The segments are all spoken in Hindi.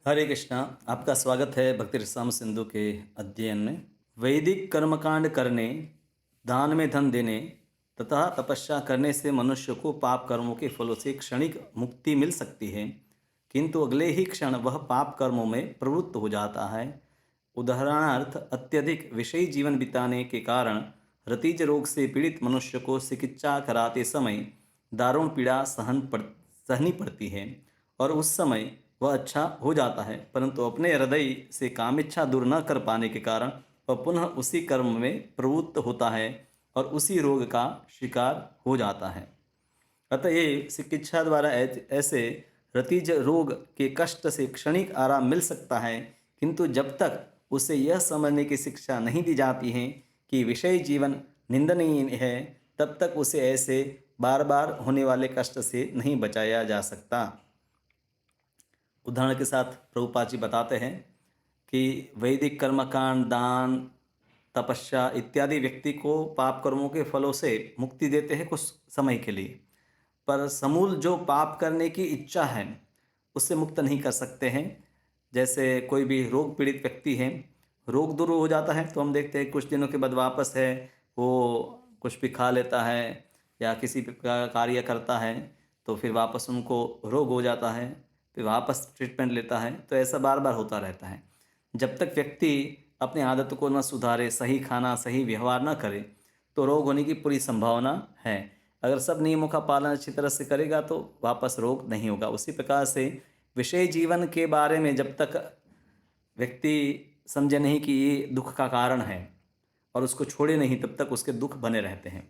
हरे कृष्णा। आपका स्वागत है भक्ति रसाम सिंधु के अध्ययन में। वैदिक कर्मकांड करने, दान में धन देने तथा तपस्या करने से मनुष्य को पाप कर्मों के फलों से क्षणिक मुक्ति मिल सकती है, किंतु अगले ही क्षण वह पाप कर्मों में प्रवृत्त हो जाता है। उदाहरणार्थ, अत्यधिक विषयी जीवन बिताने के कारण रतीज रोग से पीड़ित मनुष्य को चिकित्सा कराते समय दारुण पीड़ा सहनी पड़ती है और उस समय वह अच्छा हो जाता है, परंतु अपने हृदय से कामिच्छा दूर न कर पाने के कारण वह पुनः उसी कर्म में प्रवृत्त होता है और उसी रोग का शिकार हो जाता है। अतः ये चिकित्सा द्वारा ऐसे रतिज रोग के कष्ट से क्षणिक आराम मिल सकता है, किंतु जब तक उसे यह समझने की शिक्षा नहीं दी जाती है कि विषय जीवन निंदनीय है, तब तक उसे ऐसे बार बार होने वाले कष्ट से नहीं बचाया जा सकता। उदाहरण के साथ प्रभुपाद जी बताते हैं कि वैदिक कर्मकांड, दान, तपस्या इत्यादि व्यक्ति को पाप कर्मों के फलों से मुक्ति देते हैं कुछ समय के लिए, पर समूल जो पाप करने की इच्छा है उससे मुक्त नहीं कर सकते हैं। जैसे कोई भी रोग पीड़ित व्यक्ति है, रोग दूर हो जाता है तो हम देखते हैं कुछ दिनों के बाद वापस है वो कुछ भी खा लेता है या किसी का कार्य करता है, तो फिर वापस उनको रोग हो जाता है, फिर वापस ट्रीटमेंट लेता है। तो ऐसा बार बार होता रहता है। जब तक व्यक्ति अपनी आदत को न सुधारे, सही खाना सही व्यवहार न करे, तो रोग होने की पूरी संभावना है। अगर सब नियमों का पालन अच्छी तरह से करेगा तो वापस रोग नहीं होगा। उसी प्रकार से विषय जीवन के बारे में जब तक व्यक्ति समझे नहीं कि ये दुख का कारण है और उसको छोड़े नहीं, तब तक उसके दुख बने रहते हैं।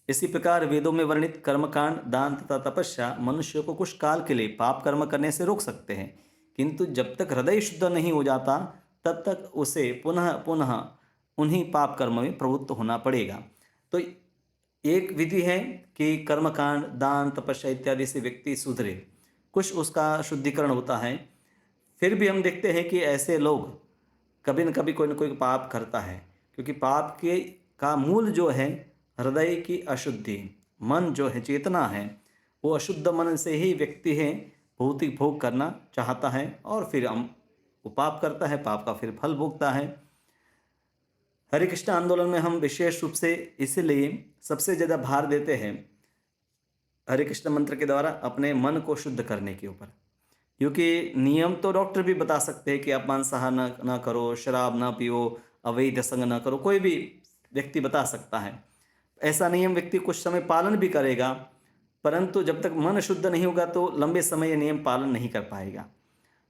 इसी प्रकार वेदों में वर्णित कर्मकांड, दान तथा तपस्या मनुष्य को कुछ काल के लिए पाप कर्म करने से रोक सकते हैं, किंतु जब तक हृदय शुद्ध नहीं हो जाता तब तक उसे पुनः पुनः उन्हीं पाप कर्म में प्रवृत्त होना पड़ेगा। तो एक विधि है कि कर्मकांड, दान, तपस्या इत्यादि से व्यक्ति सुधरे, कुछ उसका शुद्धिकरण होता है। फिर भी हम देखते हैं कि ऐसे लोग कभी न कोई पाप करता है, क्योंकि पाप के का मूल जो है हृदय की अशुद्धि, मन जो है, चेतना है, वो अशुद्ध मन से ही व्यक्ति है भौतिक भोग करना चाहता है और फिर हम वो पाप करता है, पाप का फिर फल भोगता है। हरे कृष्ण आंदोलन में हम विशेष रूप से इसलिए सबसे ज़्यादा भार देते हैं हरे कृष्ण मंत्र के द्वारा अपने मन को शुद्ध करने के ऊपर, क्योंकि नियम तो डॉक्टर भी बता सकते हैं कि आप मांसाहार ना करो, शराब ना पियो, अवैध संग ना करो, कोई भी व्यक्ति बता सकता है। ऐसा नियम व्यक्ति कुछ समय पालन भी करेगा, परंतु जब तक मन शुद्ध नहीं होगा तो लंबे समय ये नियम पालन नहीं कर पाएगा।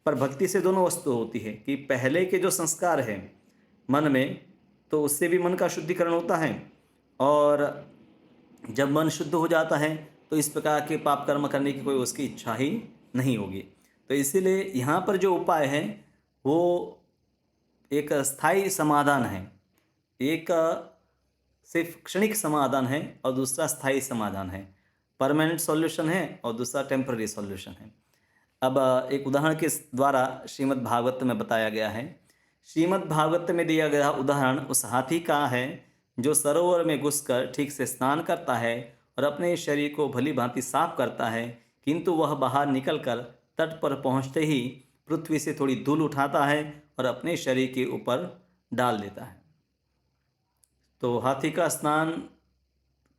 पर भक्ति से दोनों वस्तु होती है कि पहले के जो संस्कार है मन में, तो उससे भी मन का शुद्धिकरण होता है, और जब मन शुद्ध हो जाता है तो इस प्रकार के पाप कर्म करने की कोई उसकी इच्छा ही नहीं होगी। तो इसीलिए यहाँ पर जो उपाय है वो एक स्थायी समाधान है, एक सिर्फ क्षणिक समाधान है और दूसरा स्थायी समाधान है। परमानेंट सॉल्यूशन है और दूसरा टेम्पररी सॉल्यूशन है। अब एक उदाहरण के द्वारा श्रीमद् भागवत में बताया गया है। श्रीमद् भागवत में दिया गया उदाहरण उस हाथी का है जो सरोवर में घुसकर ठीक से स्नान करता है और अपने शरीर को भली भांति साफ करता है, किंतु वह बाहर निकलकर तट पर पहुंचते ही पृथ्वी से थोड़ी धूल उठाता है और अपने शरीर के ऊपर डाल देता है। तो हाथी का स्नान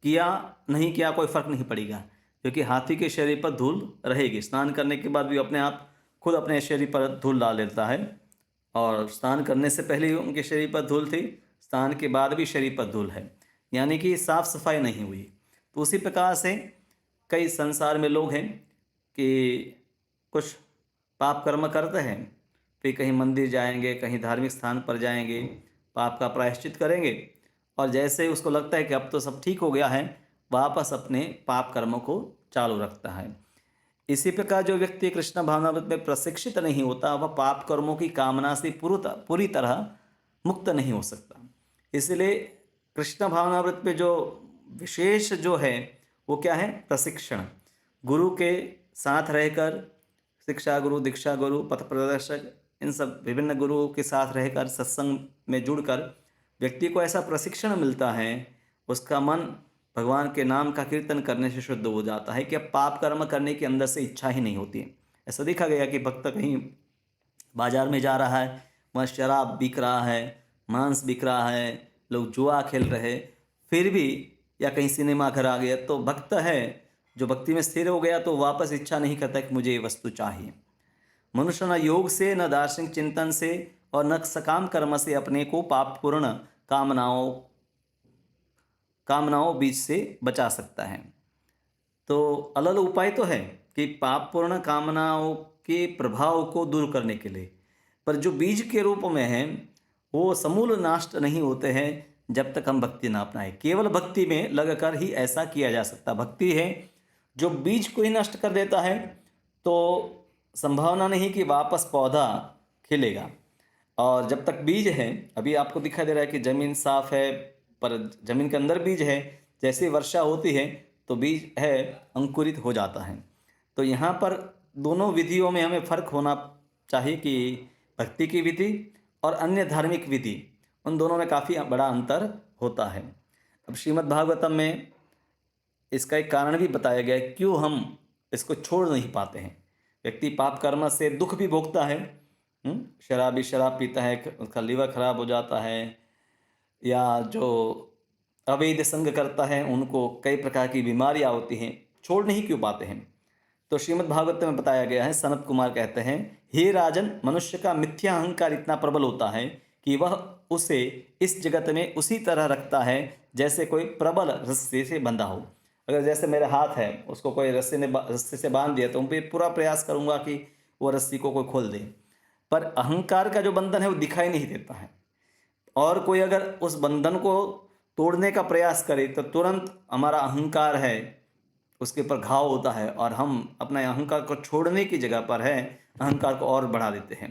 किया नहीं किया कोई फर्क नहीं पड़ेगा, क्योंकि हाथी के शरीर पर धूल रहेगी। स्नान करने के बाद भी अपने आप खुद अपने शरीर पर धूल डाल देता है, और स्नान करने से पहले ही उनके शरीर पर धूल थी, स्नान के बाद भी शरीर पर धूल है, यानी कि साफ सफाई नहीं हुई। तो उसी प्रकार से कई संसार में लोग हैं कि कुछ पाप कर्म करते हैं, फिर कहीं मंदिर जाएंगे, कहीं धार्मिक स्थान पर जाएंगे, पाप का प्रायश्चित करेंगे, और जैसे ही उसको लगता है कि अब तो सब ठीक हो गया है, वापस अपने पाप कर्मों को चालू रखता है। इसी प्रकार जो व्यक्ति कृष्ण भावनामृत में प्रशिक्षित नहीं होता, वह पाप कर्मों की कामना से पूरी तरह मुक्त नहीं हो सकता। इसलिए कृष्ण भावनामृत में जो विशेष जो है वो क्या है? प्रशिक्षण। गुरु के साथ रहकर, शिक्षा गुरु, दीक्षा गुरु, पथ प्रदर्शक, इन सब विभिन्न गुरुओं के साथ रहकर, सत्संग में जुड़कर व्यक्ति को ऐसा प्रशिक्षण मिलता है, उसका मन भगवान के नाम का कीर्तन करने से शुद्ध हो जाता है कि अब पाप कर्म करने के अंदर से इच्छा ही नहीं होती है। ऐसा देखा गया कि भक्त कहीं बाजार में जा रहा है, वहाँ शराब बिक रहा है, मांस बिक रहा है, लोग जुआ खेल रहे, फिर भी या कहीं सिनेमा घर आ गया, तो भक्त है जो भक्ति में स्थिर हो गया तो वापस इच्छा नहीं करता कि मुझे ये वस्तु चाहिए। मनुष्य न योग से, न दार्शनिक चिंतन से और न सकाम कर्म से अपने को पापपूर्ण कामनाओं कामनाओं बीच से बचा सकता है। तो अलग उपाय तो है कि पापपूर्ण कामनाओं के प्रभाव को दूर करने के लिए, पर जो बीज के रूप में है वो समूल नष्ट नहीं होते हैं जब तक हम भक्ति ना अपनाएं। केवल भक्ति में लगकर ही ऐसा किया जा सकता। भक्ति है जो बीज को ही नष्ट कर देता है, तो संभावना नहीं कि वापस पौधा खिलेगा। और जब तक बीज है, अभी आपको दिखाई दे रहा है कि ज़मीन साफ है पर ज़मीन के अंदर बीज है, जैसे वर्षा होती है तो बीज है अंकुरित हो जाता है। तो यहाँ पर दोनों विधियों में हमें फ़र्क होना चाहिए कि भक्ति की विधि और अन्य धार्मिक विधि, उन दोनों में काफ़ी बड़ा अंतर होता है। अब श्रीमद् भागवतम में इसका एक कारण भी बताया गया है क्यों हम इसको छोड़ नहीं पाते हैं। व्यक्ति पाप कर्म से दुख भी भोगता है, शराबी शराब पीता है, उसका लीवर खराब हो जाता है, या जो अवैध संग करता है उनको कई प्रकार की बीमारियां होती हैं, छोड़ नहीं क्यों पाते हैं। तो श्रीमद् भागवत में बताया गया है, सनत कुमार कहते हैं, हे राजन, मनुष्य का मिथ्या अहंकार इतना प्रबल होता है कि वह उसे इस जगत में उसी तरह रखता है जैसे कोई प्रबल रस्सी से बंधा हो। अगर जैसे मेरे हाथ है, उसको कोई रस्सी से बांध दिया तो मैं पूरा प्रयास करूंगा कि वो रस्सी को कोई खोल दे, पर अहंकार का जो बंधन है वो दिखाई नहीं देता है। और कोई अगर उस बंधन को तोड़ने का प्रयास करे तो तुरंत हमारा अहंकार है उसके ऊपर घाव होता है और हम अपने अहंकार को छोड़ने की जगह पर है अहंकार को और बढ़ा देते हैं।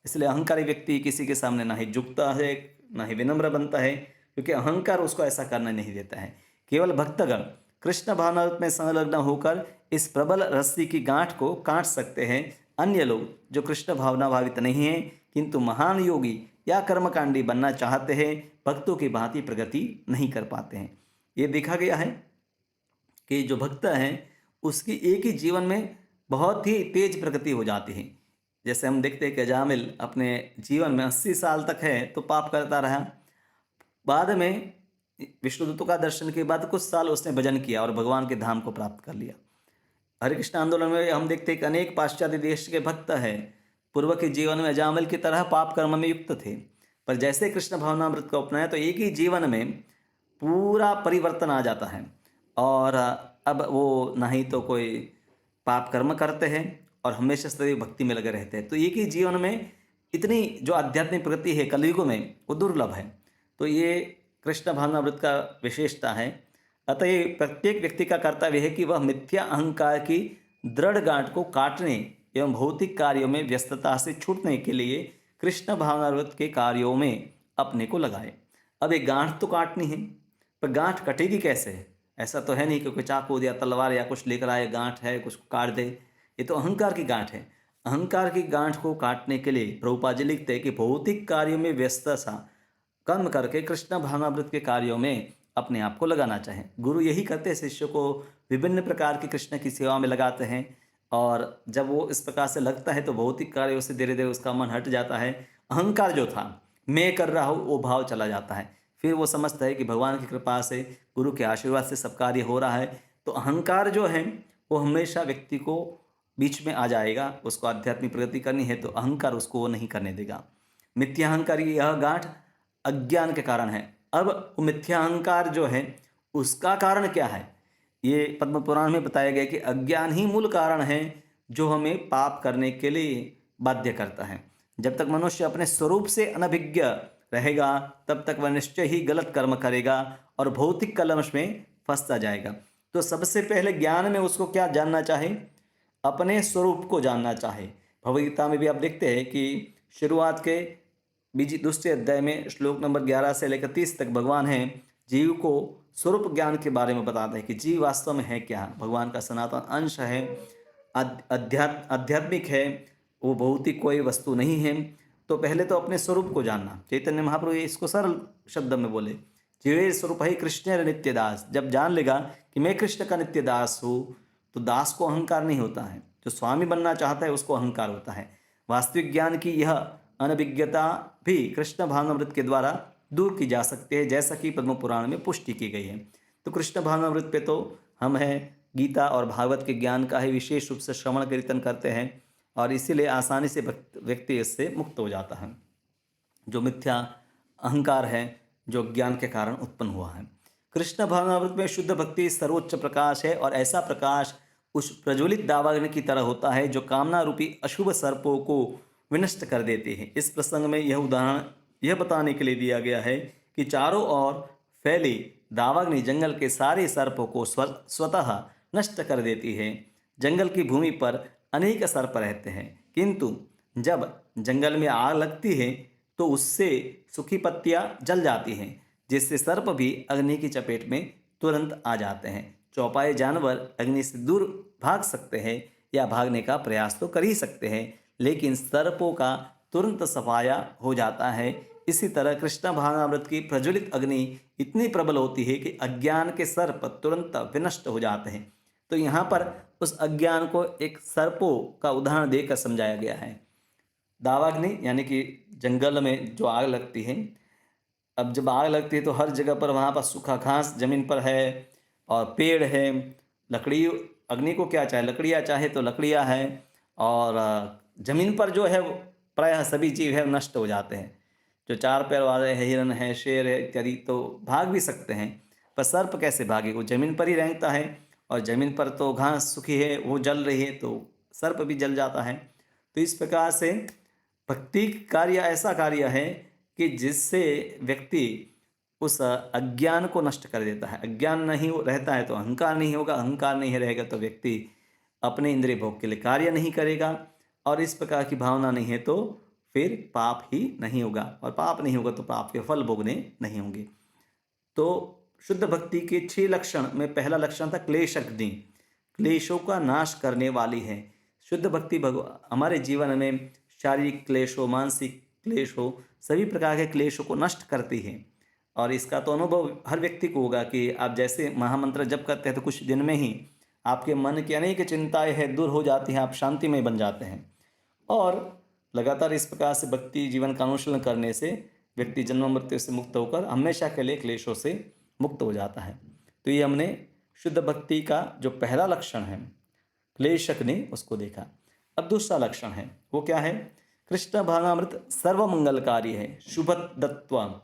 इसलिए अहंकारी व्यक्ति किसी के सामने ना ही झुकता है, ना ही विनम्र बनता है, क्योंकि अहंकार उसको ऐसा करने नहीं देता है। केवल भक्तगण कृष्ण भावना में संलग्न होकर इस प्रबल रस्सी की गांठ को काट सकते हैं। अन्य लोग जो कृष्ण भावना भावित नहीं हैं किंतु महान योगी या कर्मकांडी बनना चाहते हैं, भक्तों की भांति प्रगति नहीं कर पाते हैं। ये देखा गया है कि जो भक्त हैं उसकी एक ही जीवन में बहुत ही तेज प्रगति हो जाती है। जैसे हम देखते हैं कि जामिल अपने जीवन में 80 साल तक है तो पाप करता रहा, बाद में विष्णुदूतों का दर्शन के बाद कुछ साल उसने भजन किया और भगवान के धाम को प्राप्त कर लिया। हरे कृष्ण आंदोलन में हम देखते हैं कि अनेक पाश्चात्य देश के भक्त हैं पूर्व के जीवन में जामिल की तरह पाप कर्म में युक्त थे, पर जैसे कृष्ण भावनामृत को अपनाया तो एक ही जीवन में पूरा परिवर्तन आ जाता है और अब वो ना ही तो कोई पाप कर्म करते हैं और हमेशा सदैव भक्ति में लगे रहते हैं। तो एक ही जीवन में इतनी जो आध्यात्मिक प्रगति है कलयुग में वो दुर्लभ है। तो ये कृष्ण भावनामृत का विशेषता है। अतः प्रत्येक व्यक्ति का कर्तव्य है कि वह मिथ्या अहंकार की दृढ़ गांठ को काटने एवं भौतिक कार्यों में व्यस्तता से छूटने के लिए कृष्ण भावनामृत के कार्यों में अपने को लगाए। अब एक गांठ तो काटनी है, पर गांठ कटेगी कैसे? ऐसा तो है नहीं कि कोई चाकू या तलवार या कुछ लेकर आए, गांठ है कुछ काट दे। ये तो अहंकार की गांठ है। अहंकार की गांठ को काटने के लिए प्रभुपाद जी लिखते हैं कि भौतिक कार्यों में व्यस्त सा कर्म करके कृष्ण भावनामृत के कार्यों में अपने आप को लगाना चाहें। गुरु यही करते हैं, शिष्य को विभिन्न प्रकार की कृष्ण की सेवा में लगाते हैं और जब वो इस प्रकार से लगता है तो भौतिक कार्यों से धीरे धीरे उसका मन हट जाता है। अहंकार जो था मैं कर रहा हूँ वो भाव चला जाता है। फिर वो समझता है कि भगवान की कृपा से, गुरु के आशीर्वाद से सब कार्य हो रहा है। तो अहंकार जो है वो हमेशा व्यक्ति को बीच में आ जाएगा। उसको आध्यात्मिक प्रगति करनी है तो अहंकार उसको वो नहीं करने देगा। मिथ्या अहंकार की यह गांठ अज्ञान के कारण है। अब वो मिथ्या अहंकार जो है उसका कारण क्या है? ये पद्म पुराण में बताया गया कि अज्ञान ही मूल कारण है जो हमें पाप करने के लिए बाध्य करता है। जब तक मनुष्य अपने स्वरूप से अनभिज्ञ रहेगा तब तक वह निश्चय ही गलत कर्म करेगा और भौतिक कलमश में फंसता जाएगा। तो सबसे पहले ज्ञान में उसको क्या जानना चाहिए? अपने स्वरूप को जानना चाहिए। भगवद्गीता में भी आप देखते हैं कि शुरुआत के दूसरे अध्याय में श्लोक नंबर 11 से लेकर 30 तक भगवान हैं जीव को स्वरूप ज्ञान के बारे में बताते हैं कि जीव वास्तव में है क्या। भगवान का सनातन अंश है, आध्यात्मिक है, वो भौतिक कोई वस्तु नहीं है। तो पहले तो अपने स्वरूप को जानना। चैतन्य महाप्रभु इसको सरल शब्द में बोले, जीवे स्वरूप ही कृष्ण नित्य दास। जब जान लेगा कि मैं कृष्ण का नित्य दास हूँ तो दास को अहंकार नहीं होता है। जो स्वामी बनना चाहता है उसको अहंकार होता है। वास्तविक ज्ञान की यह अनभिज्ञता भी कृष्ण भावनामृत के द्वारा दूर की जा सकती है, जैसा कि पद्म पुराण में पुष्टि की गई है। तो कृष्ण भावनामृत पे तो हम हैं गीता और भागवत के ज्ञान का ही विशेष रूप से श्रवण कीर्तन करते हैं और इसीलिए आसानी से व्यक्ति इससे मुक्त हो जाता है। जो मिथ्या अहंकार है जो ज्ञान के कारण उत्पन्न हुआ है। कृष्ण भावनामृत में शुद्ध भक्ति सर्वोच्च प्रकाश है और ऐसा प्रकाश उस प्रज्वलित दावाग्नि की तरह होता है जो कामना रूपी अशुभ सर्पों को विनष्ट कर देते हैं। इस प्रसंग में यह उदाहरण यह बताने के लिए दिया गया है कि चारों ओर फैली दावाग्नि जंगल के सारे सर्पों को स्वतः नष्ट कर देती है। जंगल की भूमि पर अनेक सर्प रहते हैं, किंतु जब जंगल में आग लगती है तो उससे सूखी पत्तियां जल जाती हैं, जिससे सर्प भी अग्नि की चपेट में तुरंत आ जाते हैं। चौपाए जानवर अग्नि से दूर भाग सकते हैं या भागने का प्रयास तो कर ही सकते हैं, लेकिन सर्पों का तुरंत सफाया हो जाता है। इसी तरह कृष्ण भावनामृत की प्रज्वलित अग्नि इतनी प्रबल होती है कि अज्ञान के सर्प तुरंत विनष्ट हो जाते हैं। तो यहाँ पर उस अज्ञान को एक सर्पों का उदाहरण देकर समझाया गया है। दावाग्नि यानी कि जंगल में जो आग लगती है, अब जब आग लगती है तो हर जगह पर वहाँ पर सूखा घास जमीन पर है और पेड़ है, लकड़ी, अग्नि को क्या चाहे, लकड़ियाँ चाहे तो लकड़ियाँ हैं, और जमीन पर जो है वो प्रायः सभी जीव है नष्ट हो जाते हैं। जो चार पैर वाले हैं, हिरन है, शेर है इत्यादि, तो भाग भी सकते हैं, पर सर्प कैसे भागे, वो जमीन पर ही रहता है और जमीन पर तो घास सूखी है, वो जल रही है तो सर्प भी जल जाता है। तो इस प्रकार से भक्ति कार्य ऐसा कार्य है कि जिससे व्यक्ति उस अज्ञान को नष्ट कर देता है। अज्ञान नहीं रहता है तो अहंकार नहीं होगा, अहंकार नहीं रहेगा तो व्यक्ति अपने इंद्रिय भोग के लिए कार्य नहीं करेगा, और इस प्रकार की भावना नहीं है तो फिर पाप ही नहीं होगा, और पाप नहीं होगा तो पाप के फल भोगने नहीं होंगे। तो शुद्ध भक्ति के 6 लक्षण में पहला लक्षण था क्लेशग्नि, क्लेशों का नाश करने वाली है। शुद्ध भक्ति हमारे जीवन में शारीरिक क्लेश हो, मानसिक क्लेश हो, सभी प्रकार के क्लेशों को नष्ट करती है। और इसका तो अनुभव हर व्यक्ति को होगा कि आप जैसे महामंत्र जप करते हैं तो कुछ दिन में ही आपके मन की अनेक चिंताएं हैं दूर हो जाती हैं, आप शांतिमय बन जाते हैं। और लगातार इस प्रकार से भक्ति जीवन का अनुशीलन करने से व्यक्ति जन्म मृत्यु से मुक्त होकर हमेशा के लिए क्लेशों से मुक्त हो जाता है। तो ये हमने शुद्ध भक्ति का जो पहला लक्षण है क्लेशग्नि उसको देखा। अब दूसरा लक्षण है वो क्या है? कृष्ण भावनामृत सर्वमंगलकारी है, शुभदत्व,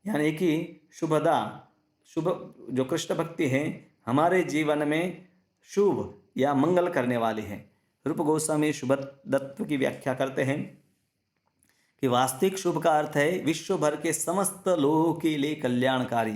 यानी कि शुभदा, शुभ जो कृष्ण भक्ति है हमारे जीवन में शुभ या मंगल करने वाली है। रूप गोस्वामी शुभदत्व की व्याख्या करते हैं कि वास्तविक शुभ का अर्थ है विश्व भर के समस्त लोगों के लिए कल्याणकारी।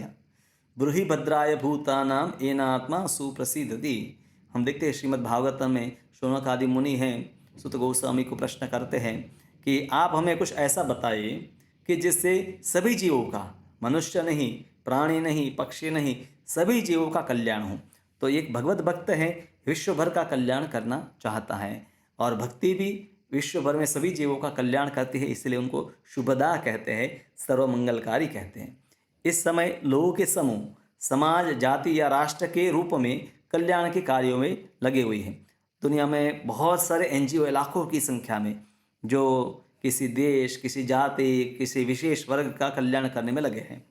ब्रूहि भद्राय भूतानाम एनात्मा सुप्रसिद्धति। हम देखते हैं श्रीमद् भागवतम में शौनक आदि मुनि हैं, सुत गोस्वामी को प्रश्न करते हैं कि आप हमें कुछ ऐसा बताइए कि जिससे सभी जीवों का, मनुष्य नहीं, प्राणी नहीं, पक्षी नहीं, सभी जीवों का कल्याण हो। तो एक भगवत भक्त है, विश्व भर का कल्याण करना चाहता है, और भक्ति भी विश्व भर में सभी जीवों का कल्याण करती है, इसलिए उनको शुभदा कहते हैं, सर्वमंगलकारी कहते हैं। इस समय लोगों के समूह समाज, जाति या राष्ट्र के रूप में कल्याण के कार्यों में लगे हुए हैं। दुनिया में बहुत सारे एनजीओ लाखों की संख्या में जो किसी देश, किसी जाति, किसी विशेष वर्ग का कल्याण करने में लगे हैं।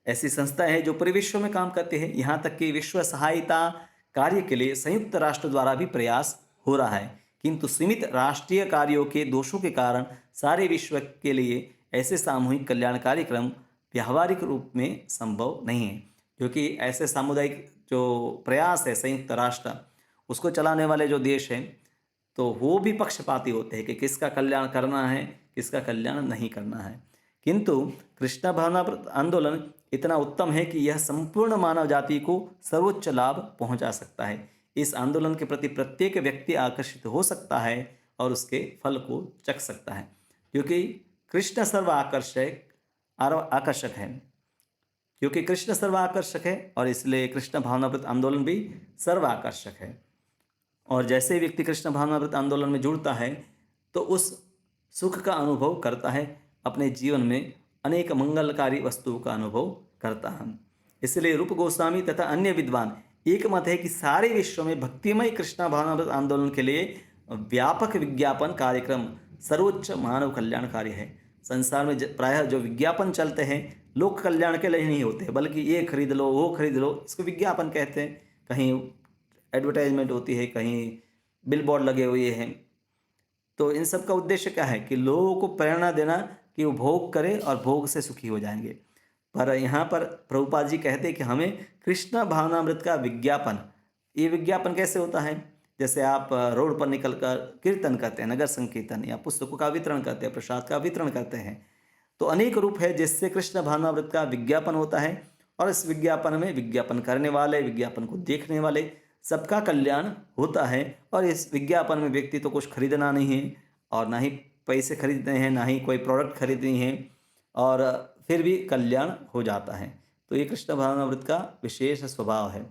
ऐसी संस्थाएं हैं जो पूरे विश्व में काम करती है। यहाँ तक कि विश्व सहायता कार्य के लिए संयुक्त राष्ट्र द्वारा भी प्रयास हो रहा है, किंतु सीमित राष्ट्रीय कार्यों के दोषों के कारण सारे विश्व के लिए ऐसे सामूहिक कल्याण कार्यक्रम व्यावहारिक रूप में संभव नहीं है, क्योंकि ऐसे सामुदायिक जो प्रयास है संयुक्त राष्ट्र उसको चलाने वाले जो देश हैं तो वो भी पक्षपाती होते हैं कि किसका कल्याण करना है, किसका कल्याण नहीं करना है। किंतु कृष्ण भावना आंदोलन इतना उत्तम है कि यह संपूर्ण मानव जाति को सर्वोच्च लाभ पहुंचा सकता है। इस आंदोलन के प्रति प्रत्येक व्यक्ति आकर्षित हो सकता है और उसके फल को चख सकता है, क्योंकि कृष्ण सर्व आकर्षक है, क्योंकि कृष्ण सर्व आकर्षक है और इसलिए कृष्ण भावनामृत आंदोलन भी सर्व आकर्षक है। और जैसे व्यक्ति कृष्ण भावनामृत आंदोलन में जुड़ता है तो उस सुख का अनुभव करता है, अपने जीवन में अनेक मंगलकारी वस्तुओं का अनुभव करता है। इसलिए रूप गोस्वामी तथा अन्य विद्वान एक मत है कि सारे विश्व में भक्तिमय कृष्ण भावनामृत आंदोलन के लिए व्यापक विज्ञापन कार्यक्रम सर्वोच्च मानव कल्याण कार्य है। संसार में प्रायः जो विज्ञापन चलते हैं लोक कल्याण के लिए नहीं होते, बल्कि ये खरीद लो वो खरीद लो, इसको विज्ञापन कहते हैं। कहीं एडवर्टाइजमेंट होती है, कहीं बिलबोर्ड लगे हुए हैं। तो इन सब का उद्देश्य क्या है कि लोगों को प्रेरणा देना कि वो भोग करें और भोग से सुखी हो जाएंगे। पर यहाँ पर प्रभुपाद जी कहते हैं कि हमें कृष्ण भावनामृत का विज्ञापन, ये विज्ञापन कैसे होता है? जैसे आप रोड पर निकल कर कीर्तन करते हैं, नगर संकीर्तन, या पुस्तकों का वितरण करते हैं, प्रसाद का वितरण करते हैं, तो अनेक रूप है जिससे कृष्ण भावनामृत का विज्ञापन होता है। और इस विज्ञापन में विज्ञापन करने वाले, विज्ञापन को देखने वाले सबका कल्याण होता है। और इस विज्ञापन में व्यक्ति तो कुछ खरीदना नहीं है और ना ही पैसे खरीदने हैं, ना ही कोई प्रोडक्ट खरीदनी है, और फिर भी कल्याण हो जाता है। तो ये कृष्ण भावनामृत का विशेष स्वभाव है।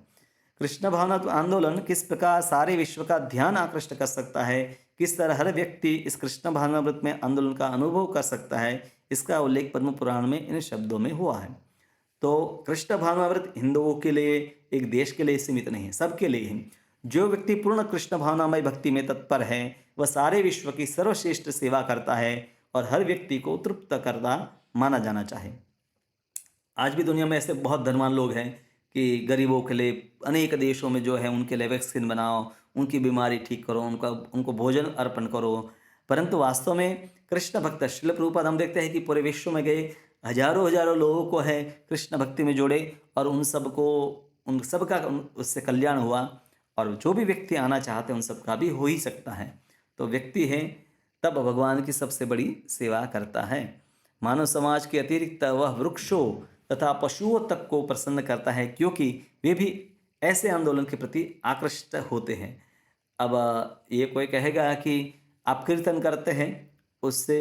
कृष्ण भावना आंदोलन किस प्रकार सारे विश्व का ध्यान आकृष्ट कर सकता है, किस तरह हर व्यक्ति इस कृष्ण भावनामृत में आंदोलन का अनुभव कर सकता है, इसका उल्लेख पद्म पुराण में इन शब्दों में हुआ है। तो कृष्ण भावनामृत हिंदुओं के लिए, एक देश के लिए सीमित नहीं है, सबके लिए है। जो व्यक्ति पूर्ण कृष्ण भावनामय भक्ति में तत्पर है वह सारे विश्व की सर्वश्रेष्ठ सेवा करता है और हर व्यक्ति को तृप्त करता माना जाना चाहे। आज भी दुनिया में ऐसे बहुत धनवान लोग हैं कि गरीबों के लिए अनेक देशों में जो है उनके लिए वैक्सीन बनाओ, उनकी बीमारी ठीक करो, उनको भोजन अर्पण करो। परंतु वास्तव में कृष्ण भक्त श्रील प्रभुपाद हम देखते हैं कि पूरे विश्व में गए, हजारों हजारों लोगों को है कृष्ण भक्ति में जोड़े और उन सबका उससे कल्याण हुआ। और जो भी व्यक्ति आना चाहते हैं उन सबका भी हो ही सकता है। तो व्यक्ति है तब भगवान की सबसे बड़ी सेवा करता है। मानव समाज के अतिरिक्त वह वृक्षों तथा पशुओं तक को प्रसन्न करता है, क्योंकि वे भी ऐसे आंदोलन के प्रति आकृष्ट होते हैं। अब ये कोई कहेगा कि आप कीर्तन करते हैं, उससे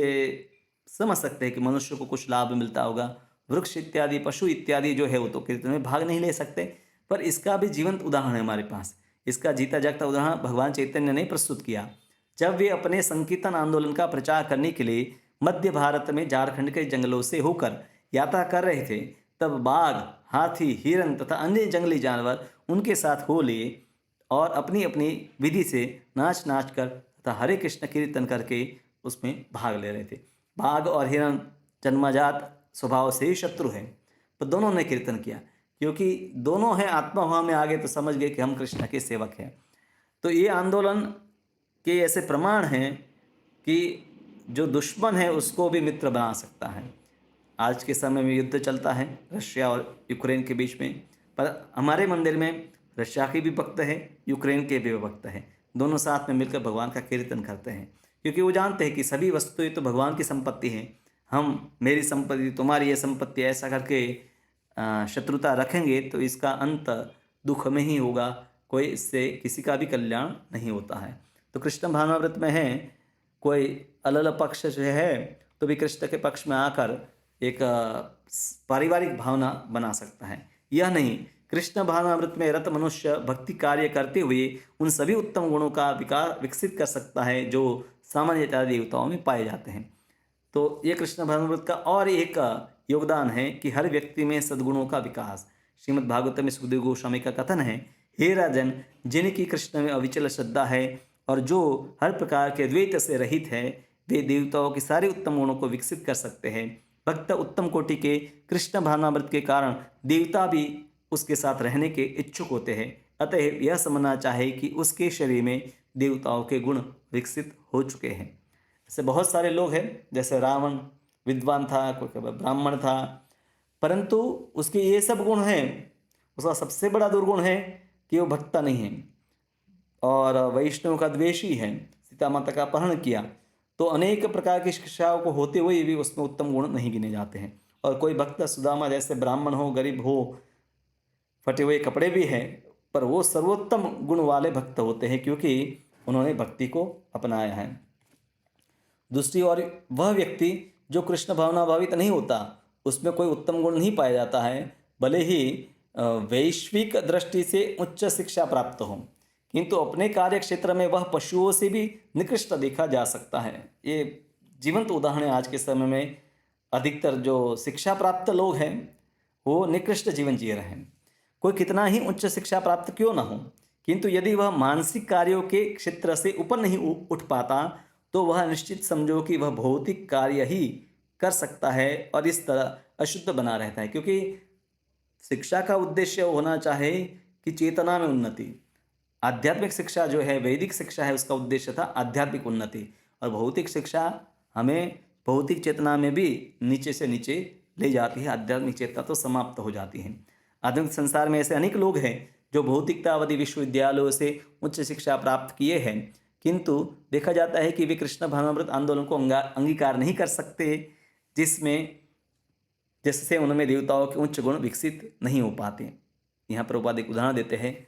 समझ सकते हैं कि मनुष्य को कुछ लाभ मिलता होगा। वृक्ष इत्यादि, पशु इत्यादि जो है वो तो कीर्तन में भाग नहीं ले सकते, पर इसका भी जीवंत उदाहरण है हमारे पास। इसका जीता जागता उदाहरण भगवान चैतन्य ने प्रस्तुत किया। जब वे अपने संकीर्तन आंदोलन का प्रचार करने के लिए मध्य भारत में झारखंड के जंगलों से होकर यात्रा कर रहे थे, तब बाघ, हाथी, हिरन तथा अन्य जंगली जानवर उनके साथ हो लिए और अपनी अपनी विधि से नाच नाच कर तथा हरे कृष्ण कीर्तन करके उसमें भाग ले रहे थे। बाघ और हिरन जन्मजात स्वभाव से ही शत्रु हैं, पर दोनों ने कीर्तन किया, क्योंकि दोनों हैं आत्माभाव में आगे, तो समझ गए कि हम कृष्ण के सेवक हैं। तो ये आंदोलन के ऐसे प्रमाण हैं कि जो दुश्मन है उसको भी मित्र बना सकता है। आज के समय में युद्ध चलता है रशिया और यूक्रेन के बीच में, पर हमारे मंदिर में रशिया के भी भक्त हैं, यूक्रेन के भी भक्त हैं। दोनों साथ में मिलकर भगवान का कीर्तन करते हैं, क्योंकि वो जानते हैं कि सभी वस्तुएं तो भगवान की संपत्ति हैं। हम मेरी संपत्ति, तुम्हारी ये संपत्ति, ऐसा करके शत्रुता रखेंगे तो इसका अंत दुख में ही होगा, कोई इससे किसी का भी कल्याण नहीं होता है। तो कृष्ण भावनामृत में है, कोई अलग पक्ष जो है तो भी कृष्ण के पक्ष में आकर एक पारिवारिक भावना बना सकता है। यह नहीं, कृष्ण भावनामृत में रत मनुष्य भक्ति कार्य करते हुए उन सभी उत्तम गुणों का विकसित कर सकता है जो सामान्यतः देवताओं में पाए जाते हैं। तो ये कृष्ण भावनामृत का और एक योगदान है कि हर व्यक्ति में सद्गुणों का विकास। श्रीमद् भागवत में सुखदेव गोस्वामी का कथन है, हे राजन, जिनकी कृष्ण में अविचल श्रद्धा है और जो हर प्रकार के द्वैत से रहित है, वे देवताओं के सारे उत्तम गुणों को विकसित कर सकते हैं। भक्त उत्तम कोटि के कृष्ण भावनामृत के कारण देवता भी उसके साथ रहने के इच्छुक होते हैं। अतः यह समझना चाहे कि उसके शरीर में देवताओं के गुण विकसित हो चुके हैं। ऐसे बहुत सारे लोग हैं, जैसे रावण विद्वान था, कोई ब्राह्मण था, परंतु उसके ये सब गुण हैं। उसका सबसे बड़ा दुर्गुण है कि वो भक्त नहीं है और वैष्णव का द्वेषी है, सीता माता का अपहरण किया। तो अनेक प्रकार की शिक्षाओं को होते हुए भी उसमें उत्तम गुण नहीं गिने जाते हैं। और कोई भक्त सुदामा जैसे ब्राह्मण हो, गरीब हो, फटे हुए कपड़े भी हैं, पर वो सर्वोत्तम गुण वाले भक्त होते हैं, क्योंकि उन्होंने भक्ति को अपनाया है। दूसरी ओर वह व्यक्ति जो कृष्ण भावना भावित नहीं होता, उसमें कोई उत्तम गुण नहीं पाया जाता है, भले ही वैश्विक दृष्टि से उच्च शिक्षा प्राप्त हो, किंतु अपने कार्य क्षेत्र में वह पशुओं से भी निकृष्ट देखा जा सकता है। ये जीवंत उदाहरण है। आज के समय में अधिकतर जो शिक्षा प्राप्त लोग हैं वो निकृष्ट जीवन जी रहे हैं। कोई कितना ही उच्च शिक्षा प्राप्त क्यों ना हो, किंतु यदि वह मानसिक कार्यों के क्षेत्र से ऊपर नहीं उठ पाता, तो वह निश्चित समझो कि वह भौतिक कार्य ही कर सकता है और इस तरह अशुद्ध बना रहता है। क्योंकि शिक्षा का उद्देश्य होना चाहे कि चेतना में उन्नति। आध्यात्मिक शिक्षा जो है, वैदिक शिक्षा है, उसका उद्देश्य था आध्यात्मिक उन्नति, और भौतिक शिक्षा हमें भौतिक चेतना में भी नीचे से नीचे ले जाती है। आध्यात्मिक चेतना तो समाप्त हो जाती है। आधुनिक संसार में ऐसे अनेक लोग हैं जो भौतिकतावादी विश्वविद्यालयों से उच्च शिक्षा प्राप्त किए हैं, किंतु देखा जाता है कि वे कृष्ण भावनामृत आंदोलन को अंगीकार नहीं कर सकते, जिससे उनमें देवताओं के उच्च गुण विकसित नहीं हो पाते। यहाँ पर उपाधि एक उदाहरण देते हैं।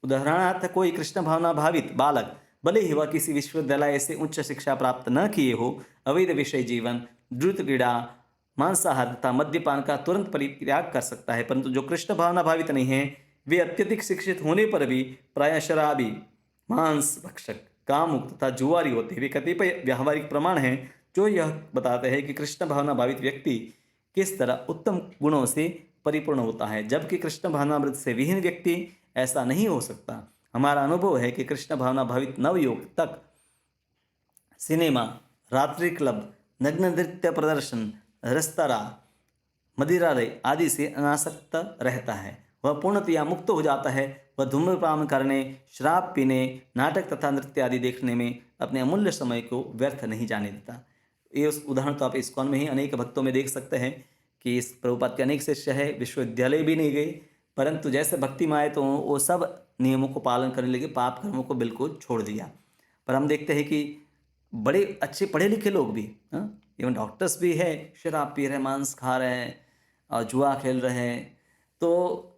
उदाहरणार्थ, कोई कृष्ण भावना भावित बालक भले ही वह किसी विश्वविद्यालय से उच्च शिक्षा प्राप्त न किए हो, अवैध विषय जीवन, द्रुत क्रीड़ा, मांसाहार तथा मद्यपान का तुरंत परित्याग कर सकता है। परंतु जो कृष्ण भावना भावित नहीं है, वे अत्यधिक शिक्षित होने पर भी प्राय शराबी, मांस भक्षक, कामुक तथा जुआरी होते हैं। वे कतिपय व्यावहारिक प्रमाण हैं जो यह बताते हैं कि कृष्ण भावना भावित व्यक्ति किस तरह उत्तम गुणों से परिपूर्ण होता है, जबकि कृष्ण भावनामृत से विहीन व्यक्ति ऐसा नहीं हो सकता। हमारा अनुभव है कि कृष्ण भावना भावित नवयुवक तक सिनेमा, रात्रि क्लब, नग्न नृत्य प्रदर्शन, रेस्तरां, मदिरालय आदि से अनासक्त रहता है। वह पूर्णतया मुक्त हो जाता है। वह धूम्रपान करने, शराब पीने, नाटक तथा नृत्य आदि देखने में अपने अमूल्य समय को व्यर्थ नहीं जाने देता। ये उस उदाहरण तो आप इस्कॉन में ही अनेक भक्तों में देख सकते हैं कि इस प्रभुपाद के अनेक शिष्य है, विश्वविद्यालय भी नहीं गए, परंतु जैसे भक्ति में आए तो वो सब नियमों को पालन करने लगे, पाप कर्मों को बिल्कुल छोड़ दिया। पर हम देखते हैं कि बड़े अच्छे पढ़े लिखे लोग भी, इवन डॉक्टर्स भी है, शराब पी रहे हैं, मांस खा रहे हैं और जुआ खेल रहे हैं। तो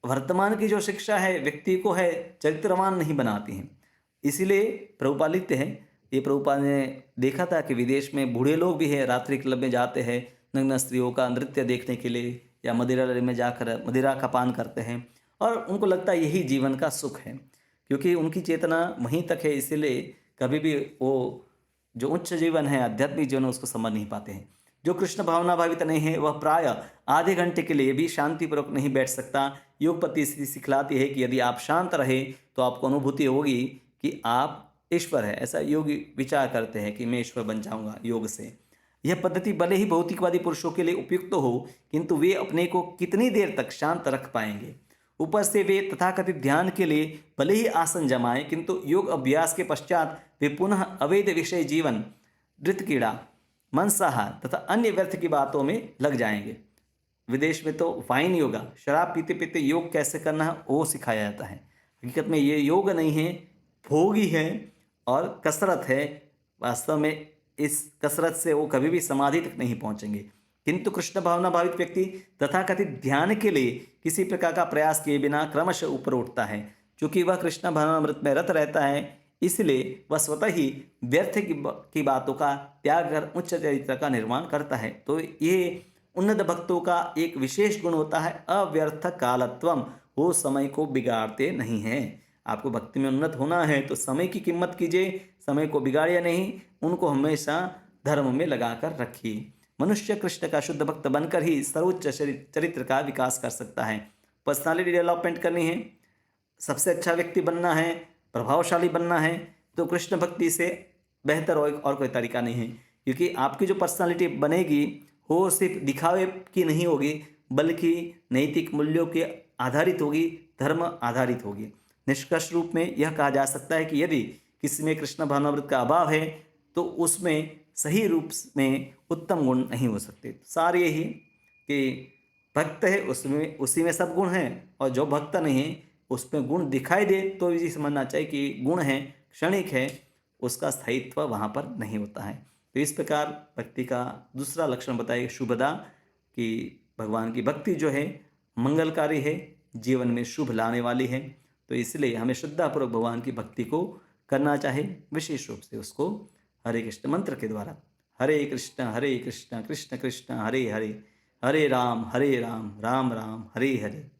वर्तमान की जो शिक्षा है व्यक्ति को है चरित्रवान नहीं बनाती हैं। इसीलिए प्रभुपाद लिखते हैं, ये प्रभुपाद ने देखा था कि विदेश में बूढ़े लोग भी है, रात्रि क्लब में जाते हैं नग्न स्त्रियों का नृत्य देखने के लिए, या मदिरालय में जाकर मदिरा का पान करते हैं, और उनको लगता है यही जीवन का सुख है, क्योंकि उनकी चेतना वहीं तक है। इसीलिए कभी भी वो जो उच्च जीवन है, आध्यात्मिक जीवन, उसको समझ नहीं पाते हैं। जो कृष्ण भावना भावित नहीं है, वह प्राय आधे घंटे के लिए भी शांतिपूर्वक नहीं बैठ सकता। योग पद्धति सिखलाती है कि यदि आप शांत रहे तो आपको अनुभूति होगी कि आप ईश्वर है। ऐसा योगी विचार करते हैं कि मैं ईश्वर बन जाऊंगा योग से। यह पद्धति भले ही भौतिकवादी पुरुषों के लिए उपयुक्त हो, किंतु वे अपने को कितनी देर तक शांत रख पाएंगे। ऊपर से वे तथाकथित ध्यान के लिए भले ही आसन जमाएं, किंतु योग अभ्यास के पश्चात वे पुनः अवैध विषय जीवन, धृत कीड़ा, मांसाहार तथा अन्य व्यर्थ की बातों में लग जाएंगे। विदेश में तो वाइन योगा, शराब पीते पीते योग कैसे करना है वो सिखाया जाता है। हकीकत में ये योग नहीं है, भोग ही है और कसरत है। वास्तव में इस कसरत से वो कभी भी समाधि तक नहीं पहुंचेंगे। किंतु कृष्ण भावना भावित व्यक्ति तथाकथित ध्यान के लिए किसी प्रकार का प्रयास किए बिना क्रमशः ऊपर उठता है। चूंकि वह कृष्ण भावनामृत में रत रहता है, इसलिए वह स्वतः ही व्यर्थ की बातों का त्याग कर उच्च चरित्र का निर्माण करता है। तो ये उन्नत भक्तों का एक विशेष गुण होता है, अव्यर्थ कालत्वम। वो समय को बिगाड़ते नहीं हैं। आपको भक्ति में उन्नत होना है तो समय की कीमत कीजिए, समय को बिगाड़िए नहीं, उनको हमेशा धर्म में लगाकर रखिए। मनुष्य कृष्ण का शुद्ध भक्त बनकर ही सर्वोच्च चरित्र का विकास कर सकता है। पर्सनालिटी डेवलपमेंट करनी है, सबसे अच्छा व्यक्ति बनना है, प्रभावशाली बनना है, तो कृष्ण भक्ति से बेहतर और कोई तरीका नहीं है। क्योंकि आपकी जो पर्सनालिटी बनेगी वो सिर्फ दिखावे की नहीं होगी, बल्कि नैतिक मूल्यों के आधारित होगी, धर्म आधारित होगी। निष्कर्ष रूप में यह कहा जा सकता है कि यदि किसी में कृष्ण भावनामृत का अभाव है तो उसमें सही रूप में उत्तम गुण नहीं हो सकते। सार यही कि भक्त है उसमें, उसी में सब गुण हैं, और जो भक्त नहीं है उसमें गुण दिखाई दे तो ये समझना चाहिए कि गुण है, क्षणिक है, उसका स्थायित्व वहाँ पर नहीं होता है। तो इस प्रकार भक्ति का दूसरा लक्षण बताइए शुभदा, कि भगवान की भक्ति जो है मंगलकारी है, जीवन में शुभ लाने वाली है। तो इसलिए हमें श्रद्धापूर्वक भगवान की भक्ति को करना चाहे, विशेष रूप से उसको हरे कृष्ण मंत्र के द्वारा। हरे कृष्ण कृष्ण कृष्ण हरे हरे, हरे राम राम राम हरे हरे।